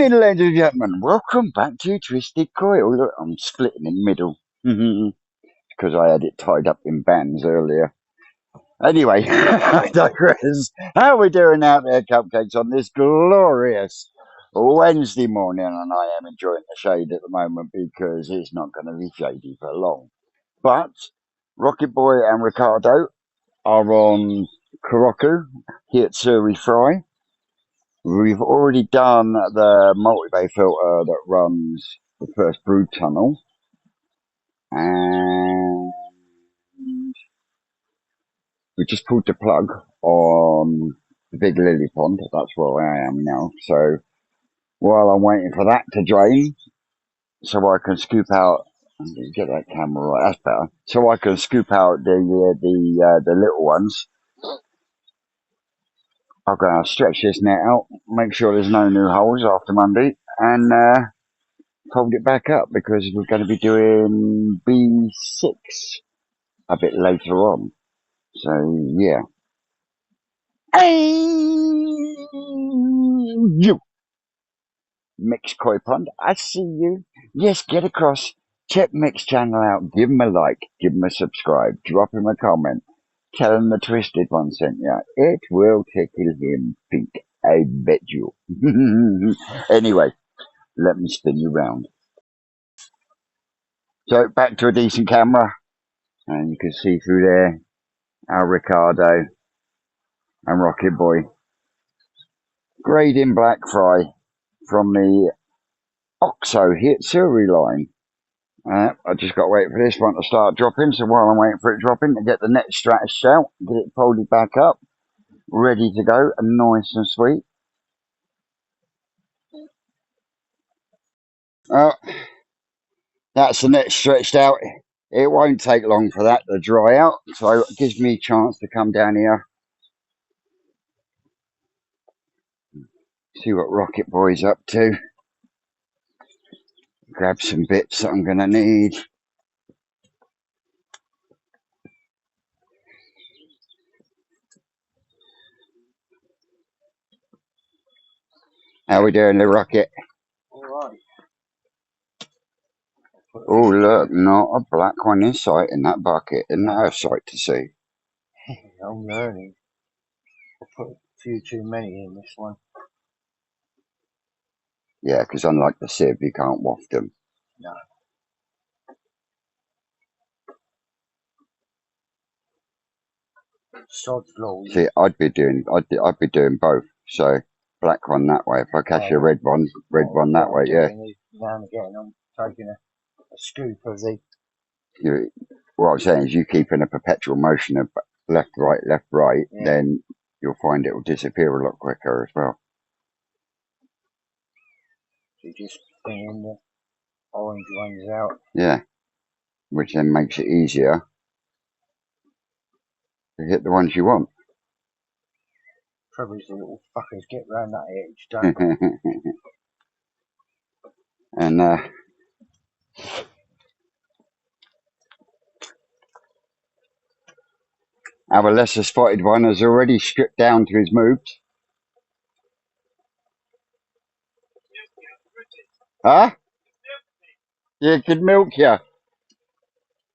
Morning, ladies and gentlemen. Welcome back to Twisted Coil. Look, I'm splitting in the middle because I had it tied up in bands earlier. Anyway, I digress. How are we doing out there, cupcakes, on this glorious Wednesday morning? And I am enjoying the shade at the moment because it's not going to be shady for long. But Rocket Boy and Ricardo are on Karaku here at Surrey Fry. We've already done the multi-bay filter that runs the first brood tunnel, and we just pulled the plug on the big lily pond. That's where I am now. So while I'm waiting for that to drain, so I can scoop out, get that camera right, that's better. So I can scoop out the little ones. I'm going to stretch this net out, make sure there's no new holes after Monday, and fold it back up because we're going to be doing B6 a bit later on. So yeah. Hey, you Mix Koi Pond, I see you. Yes, get across. Check Mix channel out. Give him a like. Give him a subscribe. Drop him a comment. Tell him the Twisted One sent you. It will tickle him pink. I bet you. Anyway, let me spin you round. So back to a decent camera. And you can see through there our Ricardo and Rocket Boy. Grading black fry from the OXO hit Surrey line. I just got to wait for this one to start dropping. So while I'm waiting for it dropping, to get the net stretched out, get it folded back up, ready to go, and nice and sweet. That's the net stretched out. It won't take long for that to dry out, so it gives me a chance to come down here, see what Rocket Boy's up to, grab some bits that I'm going to need. How we doing, the Rocket? Alright. Oh, look, not a black one in sight in that bucket. Isn't that a sight to see? I'm learning. I put a few too many in this one. Yeah, because unlike the sieve, you can't waft them. No. Sod's law. See, I'd be doing both. So black one that way. If I catch a red one that way, yeah. Now and again, I'm taking a scoop of the. What I'm saying is, you keep in a perpetual motion of left, right, yeah. Then you'll find it will disappear a lot quicker as well. You just bring the orange ones out. Yeah, which then makes it easier to hit the ones you want. Trouble is, the little fuckers get round that edge, don't they? And our lesser spotted one has already stripped down to his moves. Huh? Yeah, it could milk you.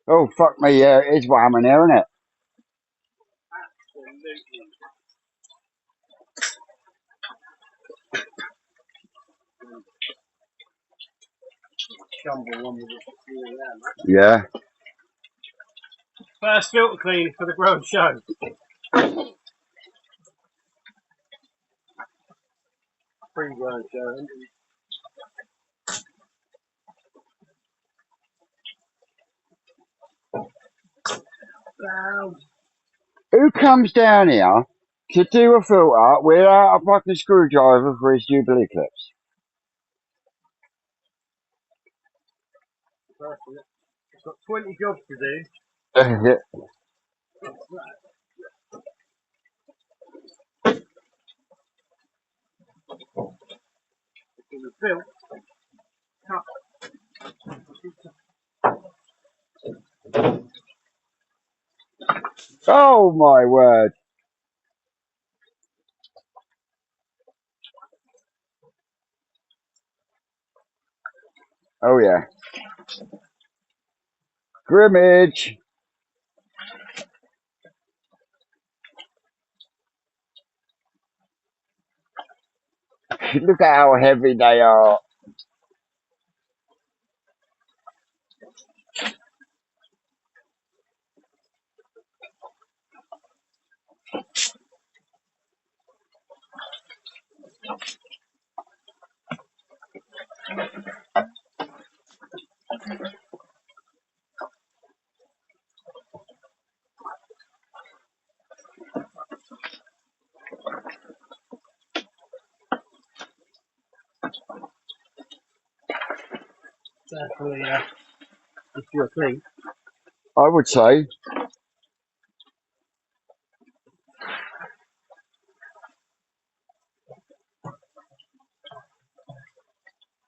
Oh, fuck me, yeah, it is warm in here, isn't it? Yeah. First filter clean for the growing show. Pre-growing show. Who comes down here to do a filter without a fucking screwdriver for his Jubilee clips? It's got 20 jobs to do. Oh my word. Oh yeah. Grimmage! Look at how heavy they are. Definitely, if you're clean. I would say.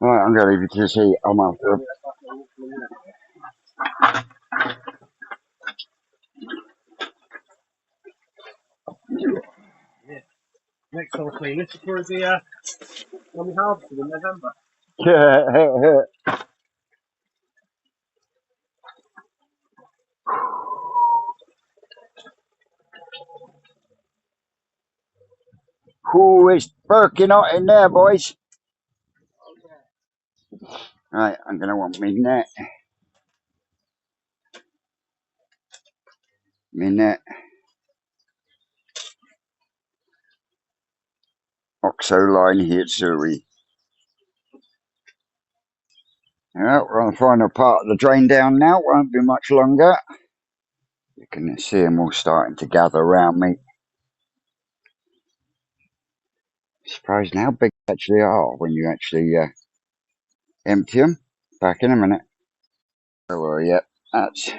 Right, I'm going to leave you to see. I'm after. Yeah. Next time I clean this for the when we harvested in November. Who is working out in there, boys? Right, I'm going to want me net. Me net. Oxo line here, Surrey. Yeah, we're on the final part of the drain down now. Won't be much longer. You can see them all starting to gather around me. Surprised how big they actually are when you actually empty them. Back in a minute. Oh, well, yeah, that's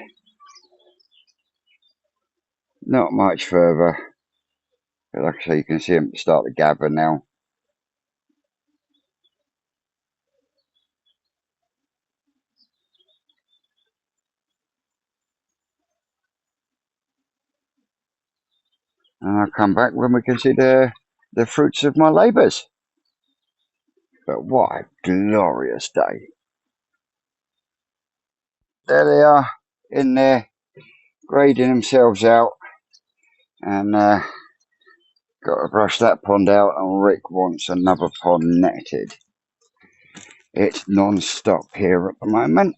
not much further. But like I say, you can see them start to gather now. And I'll come back when we can see the fruits of my labours. But what a glorious day. There they are, in there, grading themselves out. And got to brush that pond out, and Rick wants another pond netted. It's non-stop here at the moment.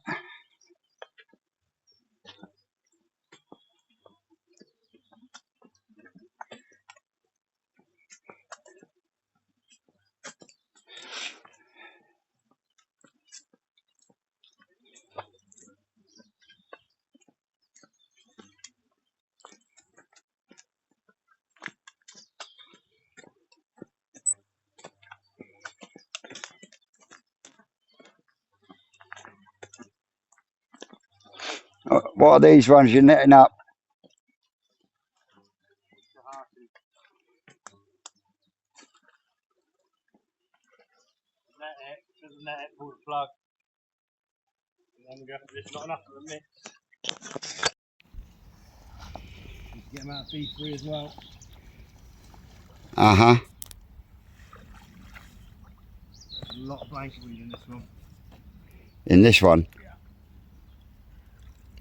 What are these ones you're netting up? Net it, pull the plug. And then we go for this, not enough of a mix. Get them out of B3 as well. Uh-huh. A lot of blanket weed in this one. In this one? Yeah.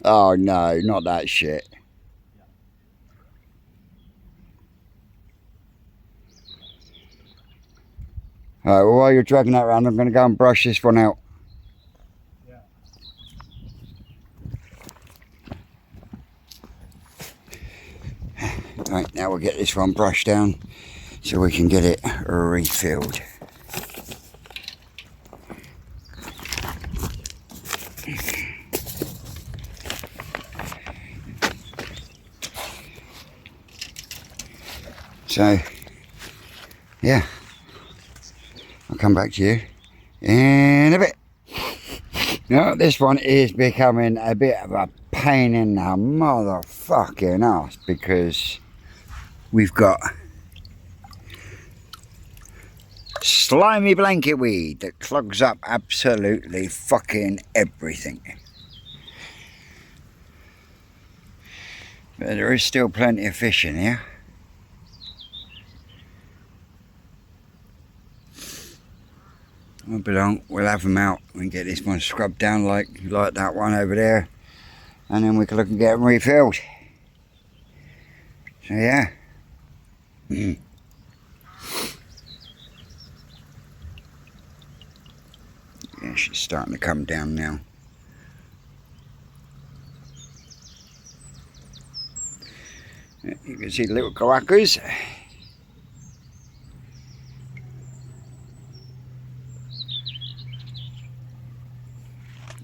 Oh, no, not that shit. Alright, well, while you're dragging that around, I'm going to go and brush this one out. Yeah. Right, now we'll get this one brushed down so we can get it refilled. So, yeah, I'll come back to you in a bit. Now, this one is becoming a bit of a pain in the motherfucking ass because we've got slimy blanket weed that clogs up absolutely fucking everything. But there is still plenty of fish in here. Won't be long, we'll have them out and get this one scrubbed down like that one over there, and then we can look and get them refilled. So yeah. Yeah, she's starting to come down now. You can see the little koakas.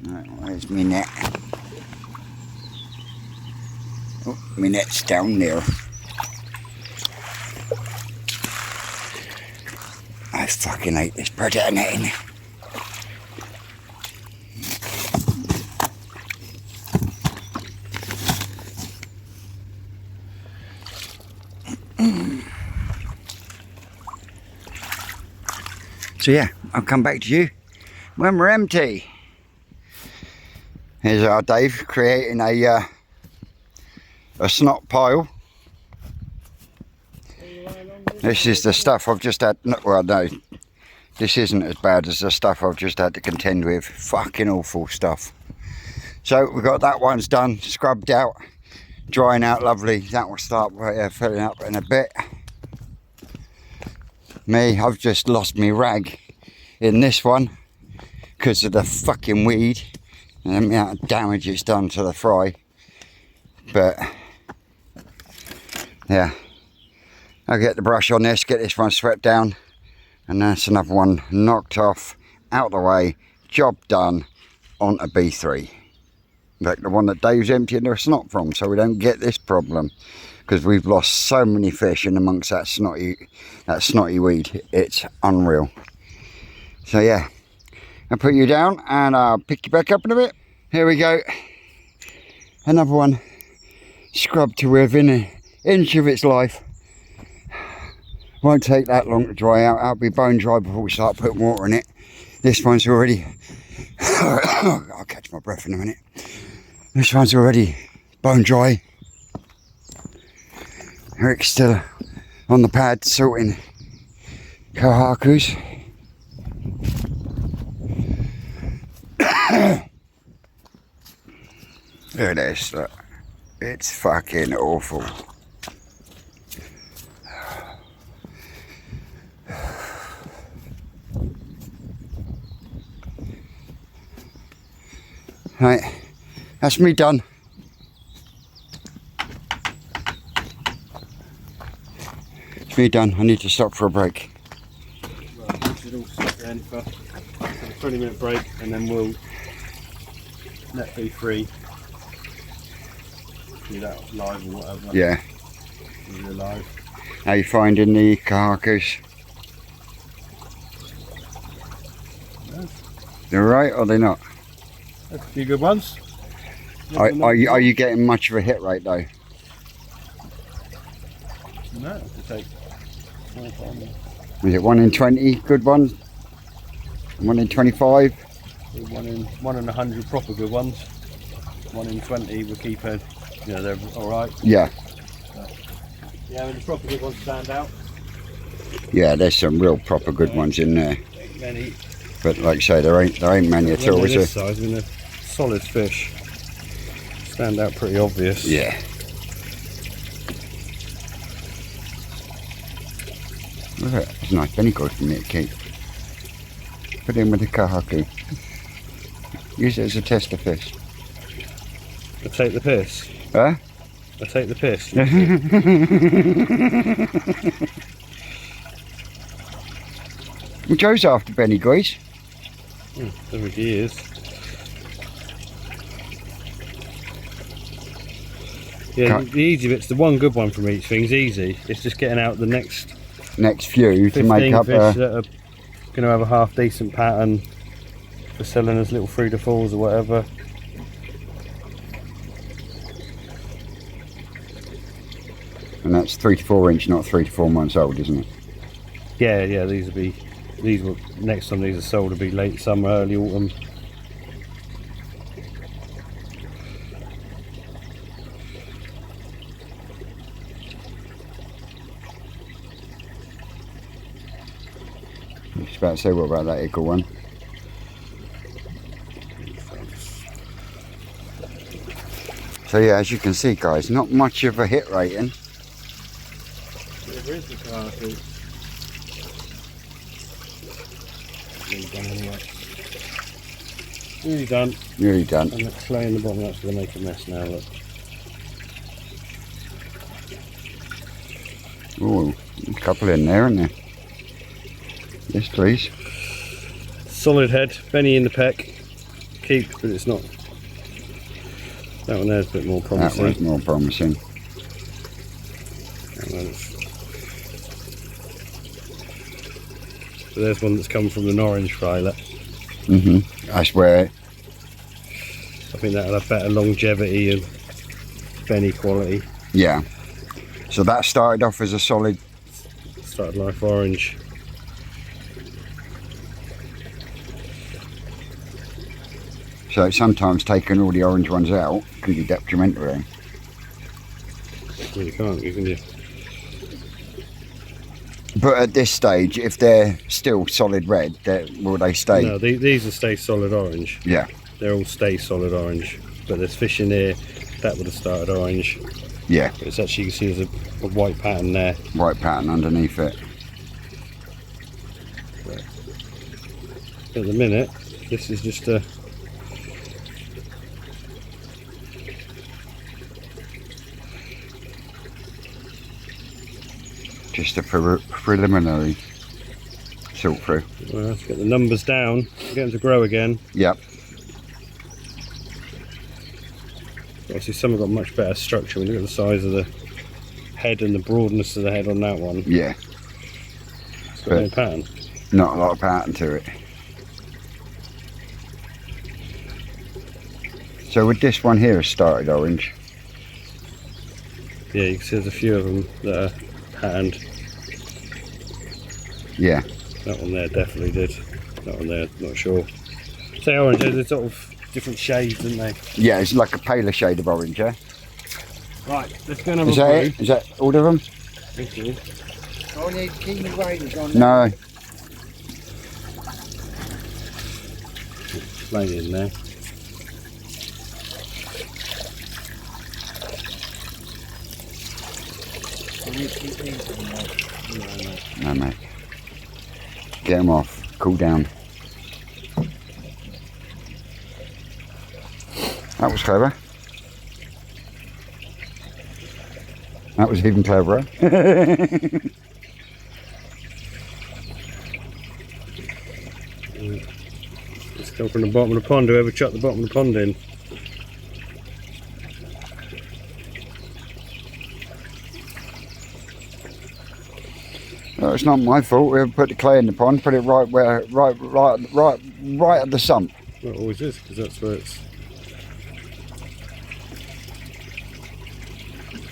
Right, where's my net? Oh, my net's down there. I fucking hate this predator netting. So yeah, I'll come back to you when we're empty. Here's our Dave creating a snot pile. This is the stuff I've just had. Well, no, this isn't as bad as the stuff I've just had to contend with. Fucking awful stuff. So we've got that one's done, scrubbed out, drying out lovely. That will start filling up in a bit. Me, I've just lost my rag in this one because of the fucking weed and the amount of damage it's done to the fry. But yeah, I'll get the brush on this, get this one swept down, and that's another one knocked off, out the way, job done, on a B3. Like the one that Dave's emptying their snot from, so we don't get this problem. Because we've lost so many fish in amongst that snotty weed. It's unreal. So yeah, I'll put you down and I'll pick you back up in a bit. Here we go. Another one scrubbed to within an inch of its life. Won't take that long to dry out. I'll be bone dry before we start putting water in it. This one's already... I'll catch my breath in a minute. This one's already bone dry. Eric's still on the pad sorting kohakus. Look at this, look. It's fucking awful. Right, that's me done. It's me done. I need to stop for a break. Right, we should all stop then for a 20-minute break, and then we'll let be free. Do that live or whatever. Yeah. We'll do live. How you finding the kohakus? Yeah. They're right or they're not? A few good ones. Are you getting much of a hit rate though? No, to take 4 times. Is it 1 in 20 good ones? 1 in 25? 1 in 100 proper good ones. 1 in 20 we're keeping. You know, they're alright. Yeah. Yeah, I mean, the proper good ones stand out. Yeah, there's some real proper good ones in there. Many. But like I say, there ain't many at all, is there? This size, I mean, they're solid fish. Stand out pretty obvious. Yeah. Look at that. It's a nice penny gold for me to keep. Put in with the kohaku. Use it as a tester fish. I take the piss. Huh? I take the piss. Well, Joe's after Benny guys. I think he is. Yeah, the easy bit's the one good one from each thing's easy. It's just getting out the next few to make up fish that are going to have a half decent pattern for selling as little 3 to 4s or whatever. And that's 3 to 4 inch, not 3 to 4 months old, isn't it? Yeah, these will next time these are sold will be late summer, early autumn. was about to say, what about that eagle one? So yeah, as you can see, guys, not much of a hit rating. There is the car, I think. Nearly done anyway. Nearly done. Nearly done. And that clay in the bottom, that's going to make a mess now, look. Oh, a couple in there, isn't there? Yes, please. Solid head, Benny in the peck. Keep, but it's not. That one there's a bit more promising. That one's more promising. So there's one that's come from an orange violet. That's where. I think that'll have better longevity and Benny quality. Yeah. So that started off as a solid. Started life orange. So sometimes taking all the orange ones out can be detrimental. Well, you can't, can you? But at this stage, if they're still solid red, will they stay? No, these will stay solid orange. Yeah. They'll all stay solid orange. But there's fish in here that would have started orange. Yeah. But it's actually, you can see there's a white pattern there. White pattern underneath it. But at the minute, this is just a. Just a preliminary sort through. Well, let's get the numbers down, get them to grow again. Yep. Obviously some have got much better structure when you look at the size of the head and the broadness of the head on that one. Yeah. It's got no pattern. Not a lot of pattern to it. So with this one here has started orange. Yeah, you can see there's a few of them that are patterned. Yeah. That one there definitely did. That one there, not sure. Say orange, they're sort of different shades, aren't they? Yeah, it's like a paler shade of orange, yeah? Right, let's go and have Is a that brew. it? Is that all of them? Thank you. I need King Raiders on No. Plain in there. I need to keep these on there. No, mate. Get them off. Cool down. That was clever. That was even cleverer. Let's come from the bottom of the pond, whoever chucked the bottom of the pond in. No, it's not my fault. We put the clay in the pond, put it right at the sump. Well, it always is, because that's where it's.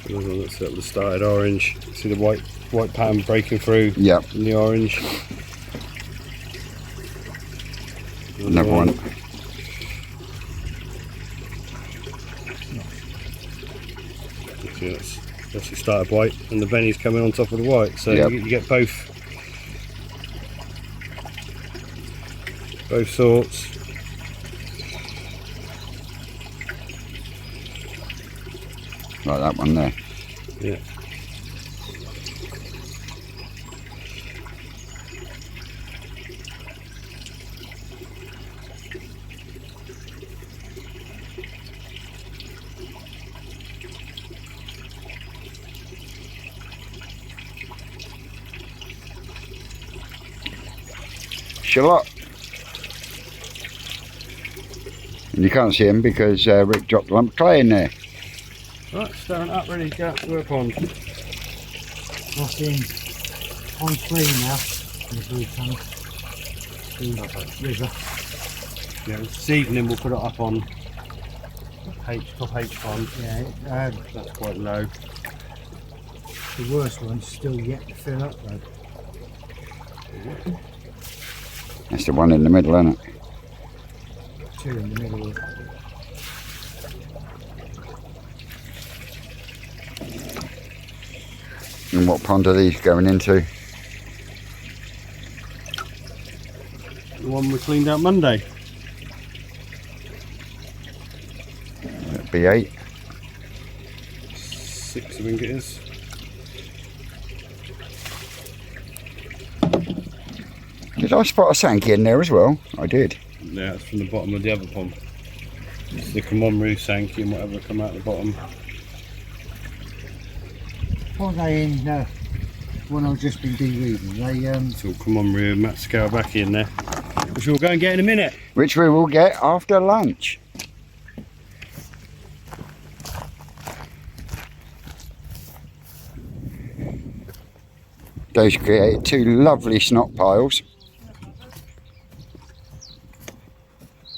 That's at the started orange. See the white pattern breaking through. Yep. In the orange. Another one. See, that's actually started white, and the Benny's coming on top of the white, so Yep. you get both sorts. Like that one there. Yeah. Shallot. And you can't see him because Rick dropped a lump of clay in there. Right, stirring up, ready to go out to the pond. That's in on 3 now. In the blue tunnel. River. Yeah, this evening we'll put it up on top H pond. Yeah, That's quite low. the worst one's still yet to fill up though. That's the one in the middle, isn't it? 2 in the middle. And what pond are these going into? The one we cleaned out Monday. That'd be 8. 6, I think it is. Did I spot a Sankey in there as well? I did. Yeah, it's from the bottom of the other pond. It's the Commonru Sankey and whatever come out the bottom. What are they in when I've just been de-weeding? They It's all Commonru, Matt Scarabacchi in there, which we'll go and get in a minute. Which we will get after lunch. Those created 2 lovely snot piles.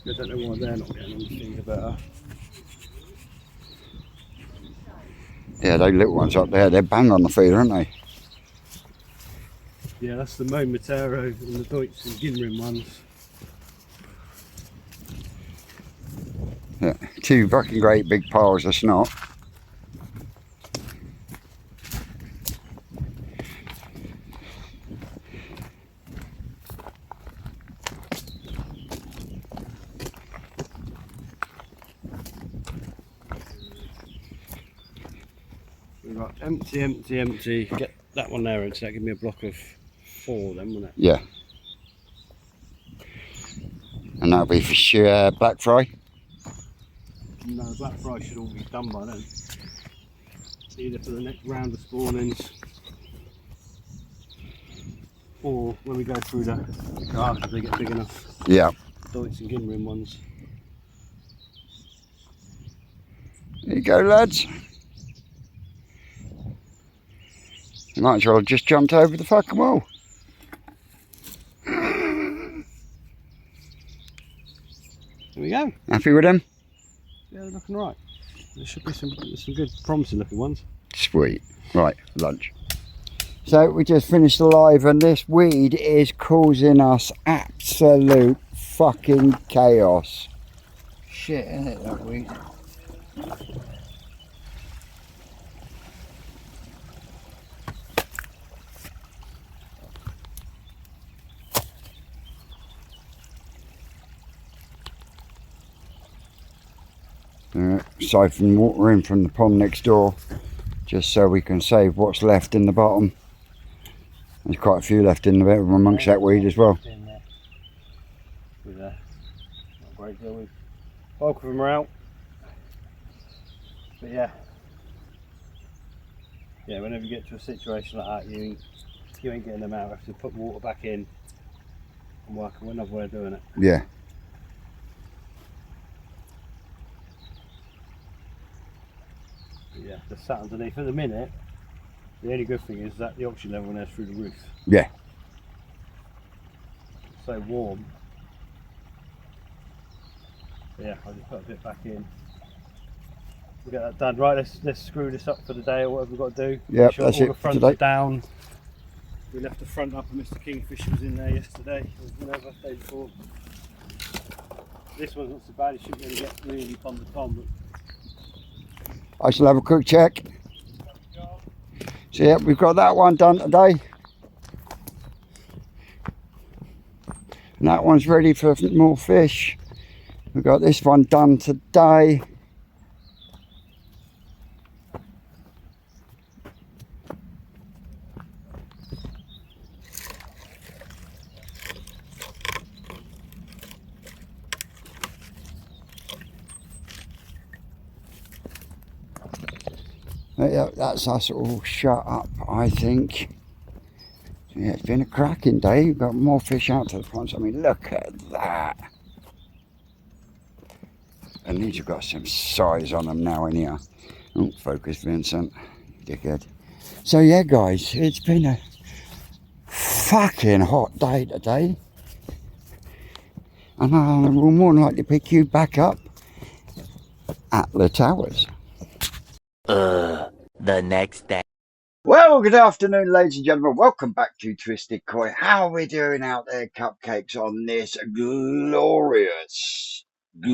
I don't know why they're not getting on the things better. Yeah, those little ones up there, they're bang on the feed, aren't they? Yeah, that's the Momatero and the Deutsch and Ginrin ones. Yeah, 2 fucking great big piles of snot. We've got empty, empty, empty. Get that one there, and so that give me a block of 4 then, wouldn't it? Yeah. And that'll be for sure black fry. No, the black fry should all be done by then. Either for the next round of spawnings, or when we go through the garden if they get big enough. Yeah. Deutsch and Ginrin ones. There you go, lads. You might as well have just jumped over the fucking wall. There we go. Happy with them? Yeah, they're looking right. There should be some good promising looking ones. Sweet. Right, lunch. So we just finished the live and this weed is causing us absolute fucking chaos. shit, isn't it, that weed? Siphon water in from the pond next door just so we can save what's left in the bottom. There's quite a few left in the bit amongst that weed as well. Not a great deal. Bulk of them are out. But yeah, whenever you get to a situation like that, you ain't getting them out. You have to put water back in and work on another way of doing it. Yeah. But yeah, they're sat underneath at the minute. The only good thing is that the oxygen level in there's through the roof. Yeah. It's so warm. But yeah, I'll just put a bit back in. We'll get that done. Right, let's screw this up for the day or whatever we've got to do. Yep, Make sure that's all it the for fronts today. are down. We left the front up and Mr. Kingfisher was in there yesterday, or whenever, day before. This one's not so bad, it shouldn't really get really on the tom, but I shall have a quick check. So yeah, we've got that one done today. And that one's ready for more fish. We've got this one done today. Yeah, that's us all shut up, I think. Yeah, it's been a cracking day. We've got more fish out to the ponds. I mean, look at that. And these have got some size on them now in here. Oh, focus, Vincent. Dickhead. So yeah, guys, it's been a fucking hot day today. And I will more than likely pick you back up at the towers. The next day. Well, good afternoon, ladies and gentlemen. Welcome back to Twisted Koi. How are we doing out there, cupcakes, on this glorious... Hang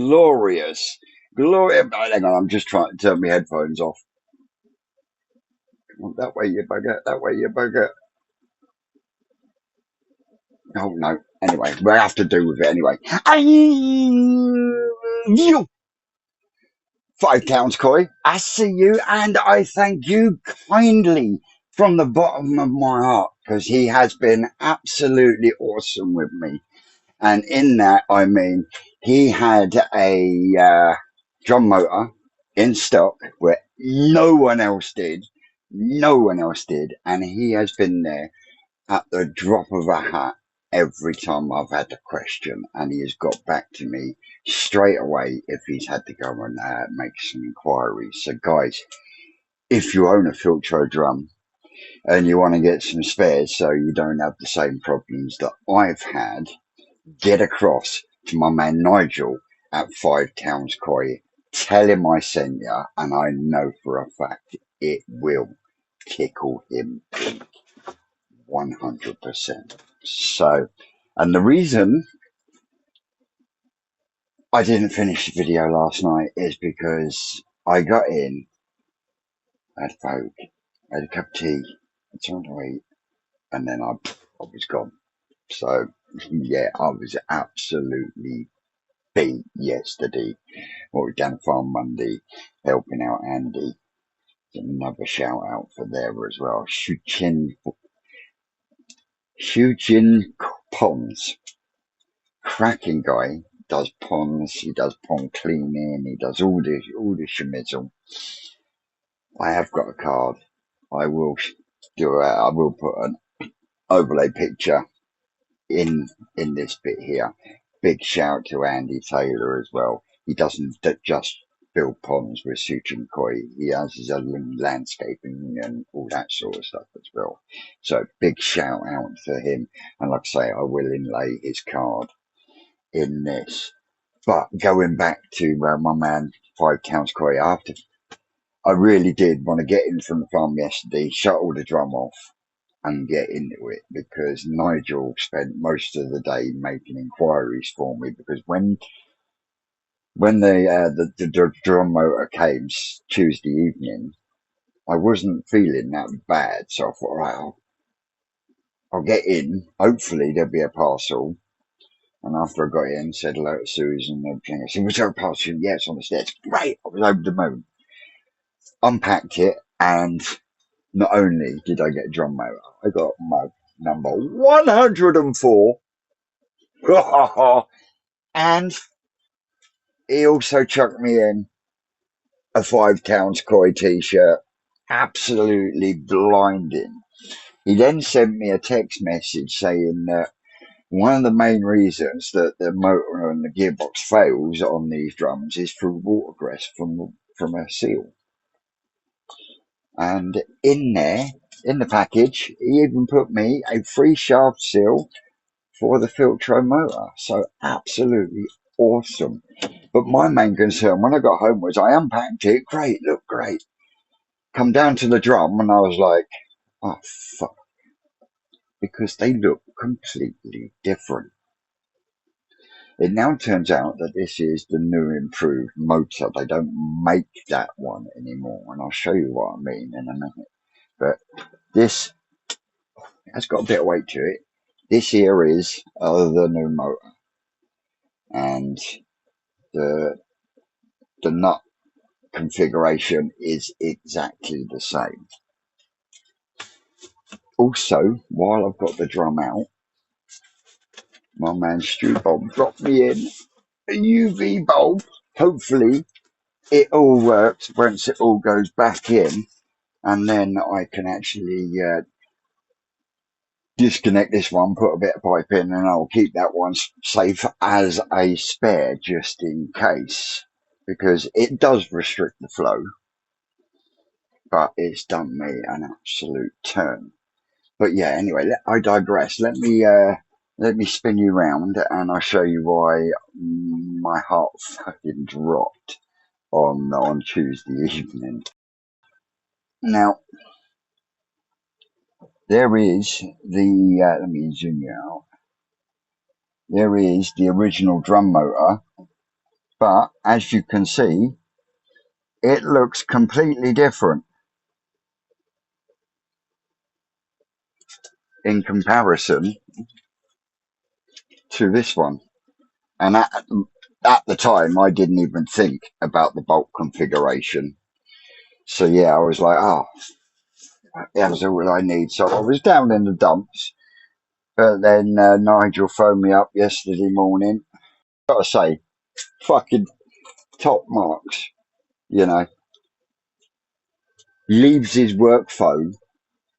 on, I'm just trying to turn my headphones off. Come on, that way, you bugger. That way, you bugger. Oh, no. Anyway, we have to do with it anyway. Five Towns Koi, I see you and I thank you kindly from the bottom of my heart because he has been absolutely awesome with me. And in that, I mean, he had a drum motor in stock where no one else did. No one else did. And he has been there at the drop of a hat every time I've had a question, and he has got back to me straight away if he's had to go and make some inquiries. So, guys, if you own a Filtro drum and you want to get some spares so you don't have the same problems that I've had, get across to my man Nigel at Five Towns Koi. Tell him I sent you, and I know for a fact it will tickle him 100%. So, and the reason I didn't finish the video last night is because I got in, I had Coke, I had a cup of tea, I tried to eat, and then I was gone. So, yeah, I was absolutely beat yesterday. Or down the farm Monday, helping out Andy. Another shout out for there as well. Shujin Ponds. Cracking guy, does ponds, he does pond cleaning, he does all the schmizzle. I have got a card. I will I will put an overlay picture in this bit here. Big shout to Andy Taylor as well. He doesn't just build ponds with Suchin Koi. He has his own landscaping and all that sort of stuff as well. So big shout out to him. And like I say, I will inlay his card in this. But going back to my man Five Towns Koi, after I really did want to get in from the farm yesterday, shut all the drum off and get into it because Nigel spent most of the day making inquiries for me because when the drum motor came Tuesday evening, I wasn't feeling that bad, so I thought, right, I'll get in. Hopefully there'll be a parcel. And after I got in, said hello to Susan and everything, I said, "Was there a parcel?" "Yeah, it's on the stairs." Great! I was over the moon. Unpacked it, and not only did I get a drum motor, I got my number 104. And he also chucked me in a Five Towns Koi t-shirt. Absolutely blinding. He then sent me a text message saying that one of the main reasons that the motor and the gearbox fails on these drums is through watergress from a seal. And in there, in the package, he even put me a free shaft seal for the Filtro motor. So absolutely awesome. But my main concern when I got home was I unpacked it. Great, looked great. Come down to the drum and I was like, oh fuck, because they look completely different. It now turns out that this is the new improved motor. They don't make that one anymore, and I'll show you what I mean in a minute. But this has got a bit of weight to it. This here is the new motor, and the nut configuration is exactly the same. Also, while I've got the drum out, my man Stu Bob dropped me in a UV bulb. Hopefully, it all works once it all goes back in, and then I can actually disconnect this one, put a bit of pipe in, and I'll keep that one safe as a spare just in case, because it does restrict the flow, but it's done me an absolute turn. But yeah, anyway, I digress. Let me spin you round, and I'll show you why my heart fucking dropped on Tuesday evening. Now, there is the let me zoom you out. There is the original drum motor, but as you can see, it looks completely different in comparison to this one. And at the time, I didn't even think about the bolt configuration. So yeah, I was like, oh, that was all I need. So I was down in the dumps. But then Nigel phoned me up yesterday morning. Gotta say, fucking top marks, you know. Leaves his work phone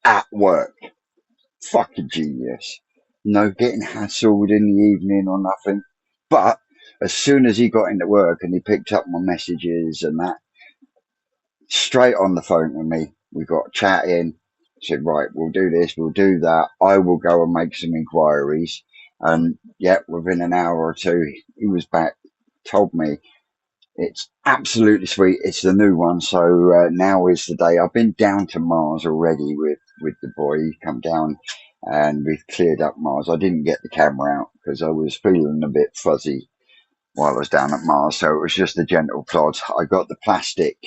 at work. Fucking genius. No getting hassled in the evening or nothing. But as soon as he got into work and he picked up my messages and that, straight on the phone with me. We got chatting. Said, right, we'll do this, we'll do that. I will go and make some inquiries. And yeah, within an hour or two, he was back, told me it's absolutely sweet. It's the new one. So now is the day. I've been down to Mars already with the boy. He come down and we've cleared up Mars. I didn't get the camera out because I was feeling a bit fuzzy while I was down at Mars. So it was just a gentle plod. I got the plastic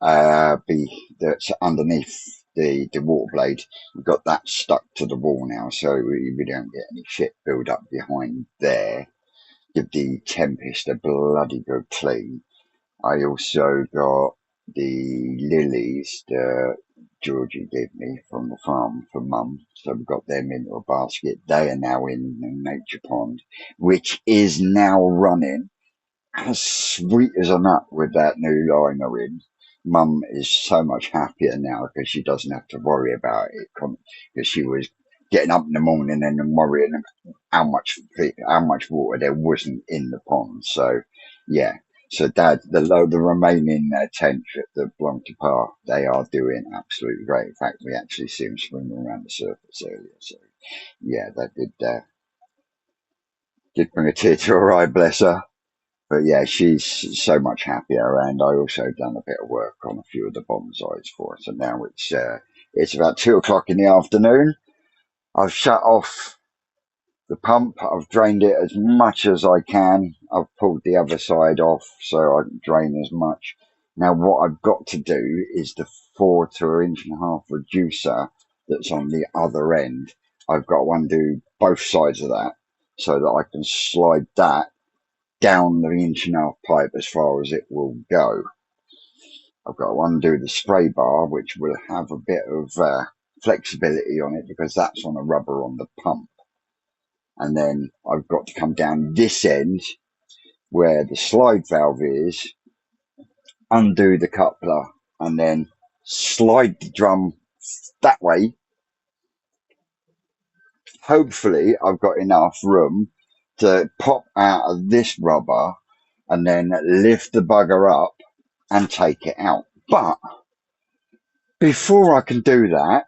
that's underneath the water blade. We've got that stuck to the wall now, so we don't get any shit build up behind there. Give the Tempest a bloody good clean. I also got the lilies that Georgie gave me from the farm for Mum. So we got them into a basket. They are now in the nature pond, which is now running as sweet as a nut with that new liner in. Mum is so much happier now because she doesn't have to worry about it because she was getting up in the morning and then worrying how much water there wasn't in the pond. So yeah, so Dad, the remaining tench that belong to Pa, they are doing absolutely great. In fact, we actually see them swimming around the surface earlier. So yeah, that did bring a tear to her eye, bless her. But yeah, she's so much happier, and I also done a bit of work on a few of the bonsais for her. So now it's about 2 o'clock in the afternoon. I've shut off the pump. I've drained it as much as I can. I've pulled the other side off so I can drain as much. Now what I've got to do is the 4 to 1.5 inch reducer that's on the other end. I've got to undo both sides of that so that I can slide that down the 1.5 inch pipe as far as it will go. I've got to undo the spray bar, which will have a bit of flexibility on it because that's on a rubber on the pump. And then I've got to come down this end where the slide valve is, undo the coupler, and then slide the drum that way. Hopefully, I've got enough room to pop out of this rubber and then lift the bugger up and take it out. But before I can do that,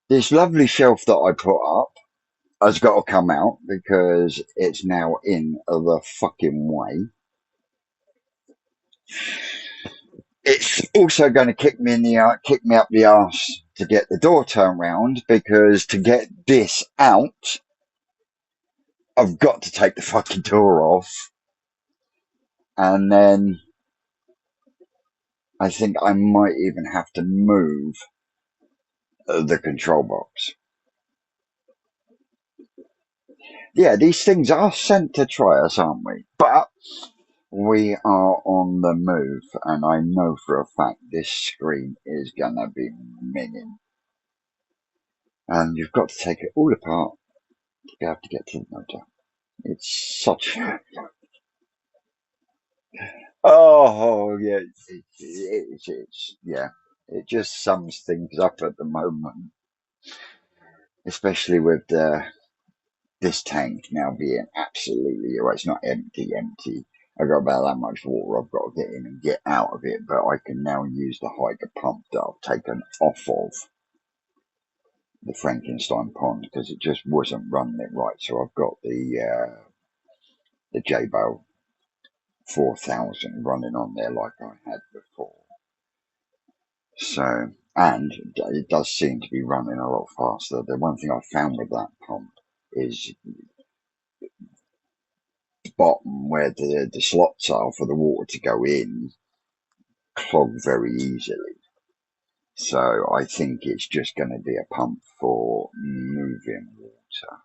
this lovely shelf that I put up has got to come out because it's now in the fucking way. It's also going to kick me up the arse to get the door turned round because to get this out, I've got to take the fucking door off, and then I think I might even have to move the control box. Yeah, these things are sent to try us, aren't we? But we are on the move, and I know for a fact this screen is gonna be minging. And you've got to take it all apart to be able to get to the motor. It's such. Oh, yeah, yeah. It just sums things up at the moment, especially with this tank now being absolutely, well, it's not empty. I've got about that much water I've got to get in and get out of it, but I can now use the hydro pump that I've taken off of the Frankenstein pond because it just wasn't running it right. So I've got the J-Bow 4000 running on there like I had before. So, and it does seem to be running a lot faster. The one thing I found with that pump is the bottom where the slots are for the water to go in clog very easily. So I think it's just going to be a pump for moving water.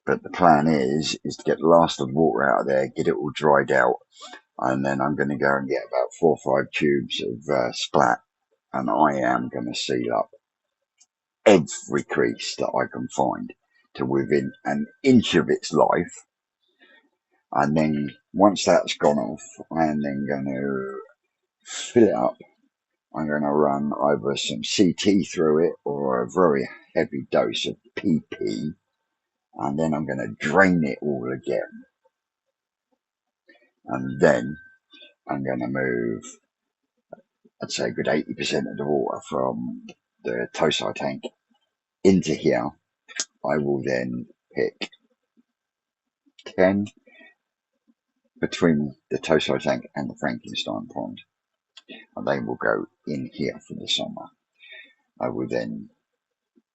But the plan is to get the last of the water out of there, get it all dried out, and then I'm going to go and get about 4 or 5 tubes of splat, and I am going to seal up every crease that I can find to within an inch of its life. And then once that's gone off, I'm then going to fill it up. I'm going to run either some CT through it or a very heavy dose of PP, and then I'm going to drain it all again. And then I'm going to move, I'd say, a good 80% of the water from the Tosai tank into here. I will then pick 10 between the Tosai tank and the Frankenstein pond, and they will go in here for the summer. I will then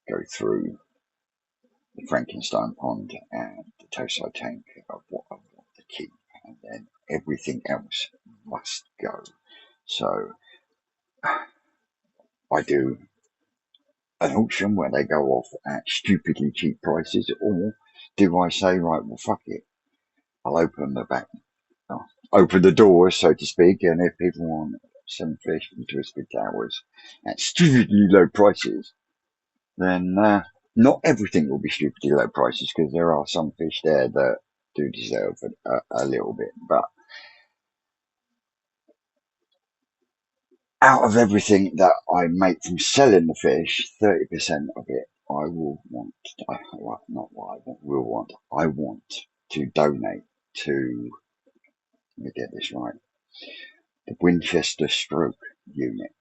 go through the Frankenstein pond and the Tosai tank of what I want to keep, and then everything else must go. So I do an auction where they go off at stupidly cheap prices, or do I say, right, well, fuck it, I'll open the doors, so to speak, and if people want some fish from Twisted Towers at stupidly low prices, then not everything will be stupidly low prices, because there are some fish there that do deserve a little bit. But out of everything that I make from selling the fish, 30% of it I will want, not what I want, I want to donate to, let me get this right, the Winchester Stroke Unit,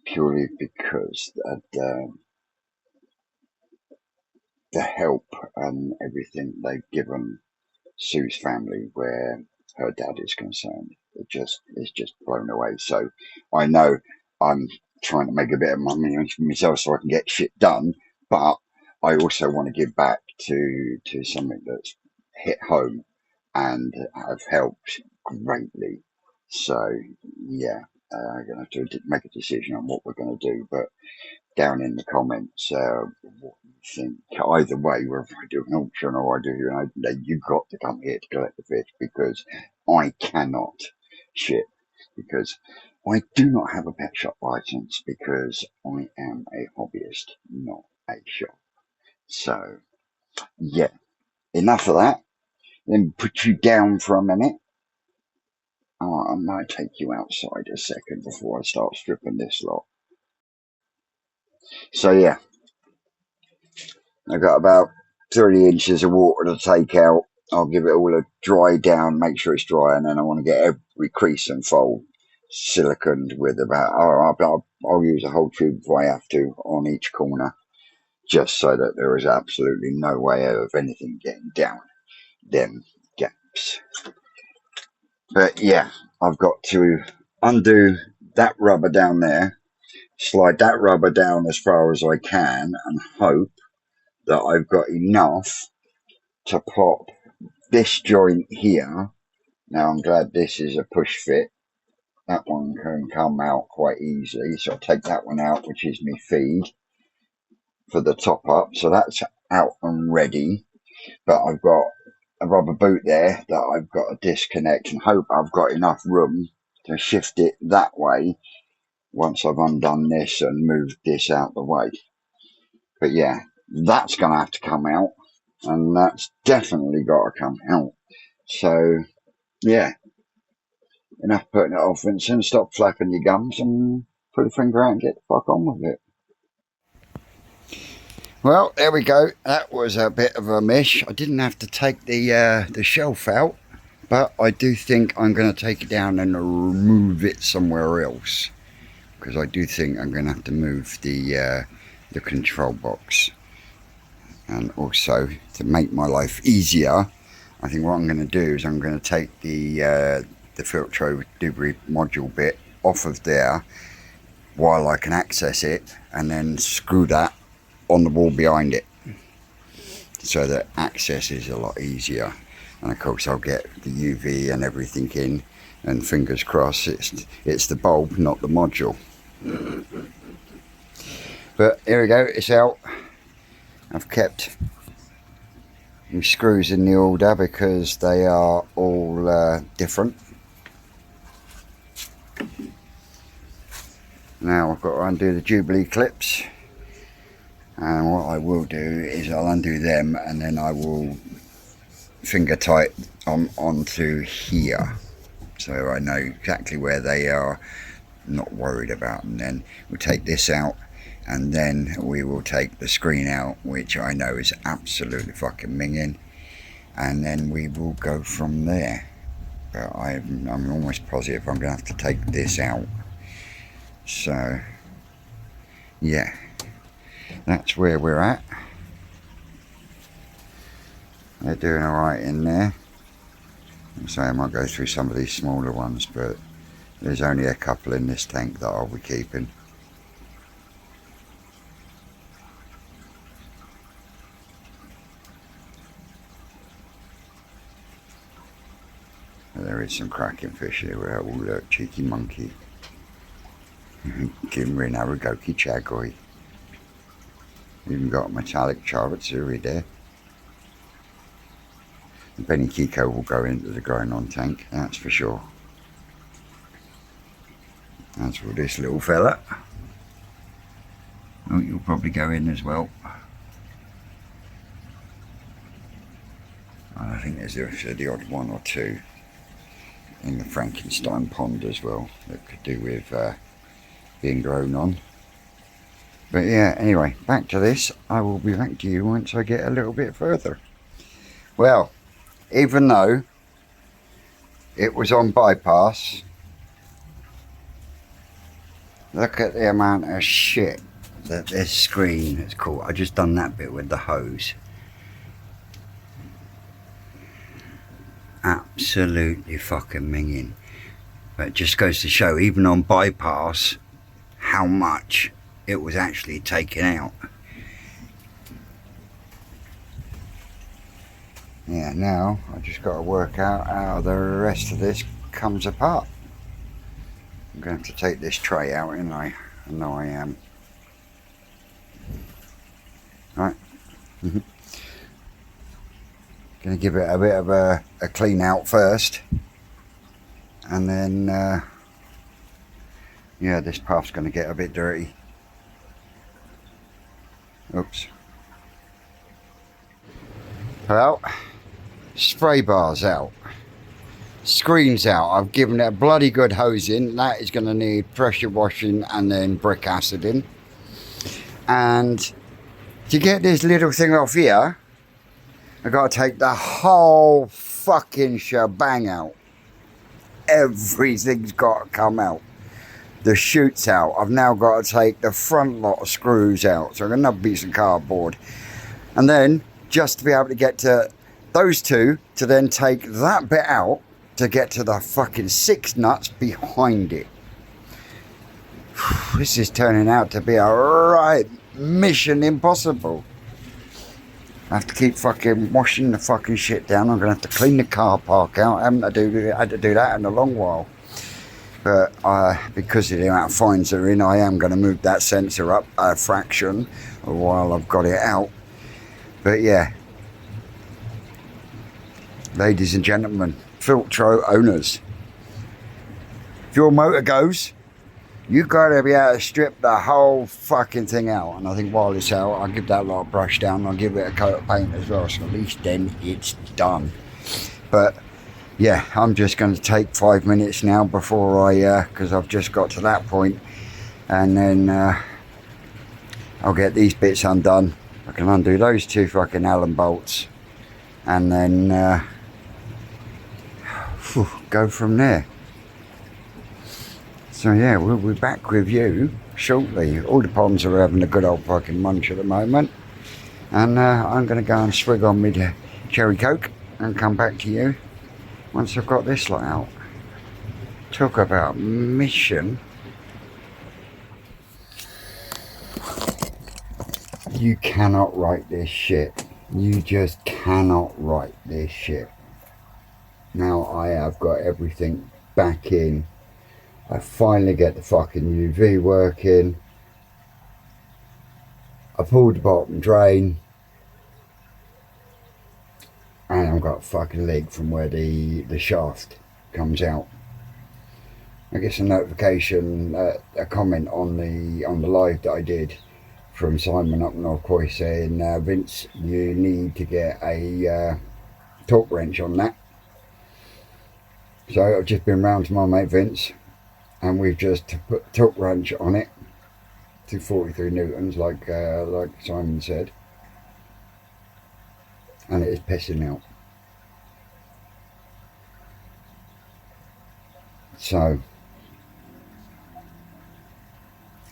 purely because the help and everything they've given Sue's family where her dad is concerned, it's just blown away. So I know I'm trying to make a bit of money for myself so I can get shit done, but I also want to give back to something that's hit home and have helped greatly. So yeah, I'm gonna have to make a decision on what we're gonna do, but down in the comments what you think. Either way, whether I do an auction or I do an open day, you've got to come here to collect the fish, because I cannot ship, because I do not have a pet shop license, because I am a hobbyist, not a shop. So yeah, enough of that. Then put you down for a minute. I might take you outside a second before I start stripping this lot. So yeah, I've got about 30 inches of water to take out. I'll give it all a dry down, make sure it's dry, and then I want to get every crease and fold siliconed with about, I'll use a whole tube if I have to on each corner, just so that there is absolutely no way of anything getting down them gaps. But yeah, I've got to undo that rubber down there, slide that rubber down as far as I can, and hope that I've got enough to pop this joint here. Now I'm glad this is a push fit. That one can come out quite easily, so I'll take that one out, which is my feed for the top up. So that's out and ready, but I've got a rubber boot there that I've got to disconnect and hope I've got enough room to shift it that way once I've undone this and moved this out the way. But yeah, that's going to have to come out, and that's definitely got to come out. So yeah, enough putting it off, Vincent. Stop flapping your gums and put a finger out and get the fuck on with it. Well, there we go. That was a bit of a mish. I didn't have to take the shelf out, but I do think I'm going to take it down and move it somewhere else, because I do think I'm going to have to move the control box. And also, to make my life easier, I think what I'm going to do is I'm going to take the filtro debris module bit off of there while I can access it, and then screw that on the wall behind it, so that access is a lot easier. And of course I'll get the UV and everything in, and fingers crossed it's the bulb, not the module. But here we go, it's out. I've kept my screws in the order because they are all different. Now I've got to undo the Jubilee clips, and what I will do is I'll undo them and then I will finger tight onto here, so I know exactly where they are, not worried about them. Then we'll take this out and then we will take the screen out, which I know is absolutely fucking minging, and then we will go from there. But I'm almost positive I'm going to have to take this out. So yeah, that's where we're at. They're doing alright in there. So I might go through some of these smaller ones, but there's only a couple in this tank that I'll be keeping. There is some cracking fish here. Well, look, cheeky monkey. Kimrin Aragoki Chagoi. Even got a metallic charatsuri there. The Benny Kiko will go into the growing on tank, that's for sure. As for this little fella. Oh, you'll probably go in as well. I think there's the odd one or two in the Frankenstein pond as well that could do with being grown on. But yeah, anyway, back to this. I will be back to you once I get a little bit further. Well, even though it was on bypass, look at the amount of shit that this screen has caught. I just done that bit with the hose. Absolutely fucking minging. But it just goes to show, even on bypass, how much it was actually taken out. Yeah, now I just got to work out how the rest of this comes apart. I'm going to have to take this tray out, and I know I am. Right. Going to give it a bit of a clean out first, and then yeah, this path's going to get a bit dirty. Oops. Well, spray bars out, screens out. I've given it a bloody good hosing. That is going to need pressure washing and then brick aciding. And to get this little thing off here, I've got to take the whole fucking shebang out. Everything's got to come out. The chute's out. I've now got to take the front lot of screws out. So I'm going to have a piece of cardboard. And then, just to be able to get to those two, to then take that bit out to get to the fucking 6 nuts behind it. This is turning out to be a right mission impossible. I have to keep fucking washing the fucking shit down. I'm going to have to clean the car park out. I haven't had to do that in a long while. But because of the amount of fines that are in, I am going to move that sensor up a fraction while I've got it out. But yeah, ladies and gentlemen, Filtro owners, if your motor goes, you got to be able to strip the whole fucking thing out. And I think while it's out, I'll give that lot of brush down. I'll give it a coat of paint as well, so at least then it's done. But yeah, I'm just going to take 5 minutes now before because I've just got to that point, and then I'll get these bits undone. I can undo those 2 fucking Allen bolts, and then go from there. So yeah, we'll be back with you shortly. All the ponds are having a good old fucking munch at the moment, and I'm going to go and swig on me the cherry coke and come back to you once I've got this lot out. Talk about mission. You cannot write this shit. You just cannot write this shit. Now I have got everything back in. I finally get the fucking UV working. I pulled the bottom drain. and I've got a fucking leg from where the shaft comes out. I get a notification, a comment on the live that I did from Simon up North Croy saying, Vince, you need to get a torque wrench on that. So I've just been round to my mate Vince, and we've just put torque wrench on it to 43 newtons, like Simon said, and it is pissing out. So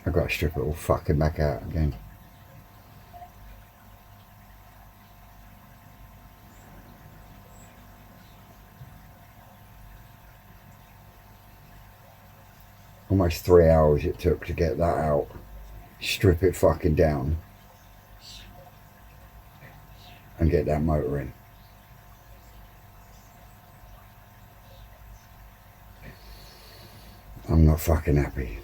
I've got to strip it all fucking back out again. Almost 3 hours it took to get that out, strip it fucking down, and get that motor in. I'm not fucking happy.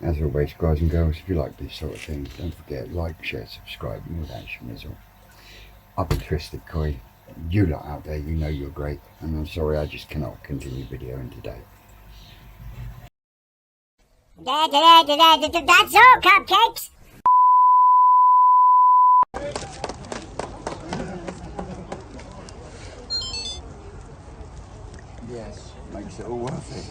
As always, guys and girls, if you like this sort of thing, don't forget, like, share, subscribe, and all that schmizzle. I've been Twisted Koi. You lot out there, you know you're great, and I'm sorry I just cannot continue videoing today. That's all, cupcakes! Yes, makes it all worth it.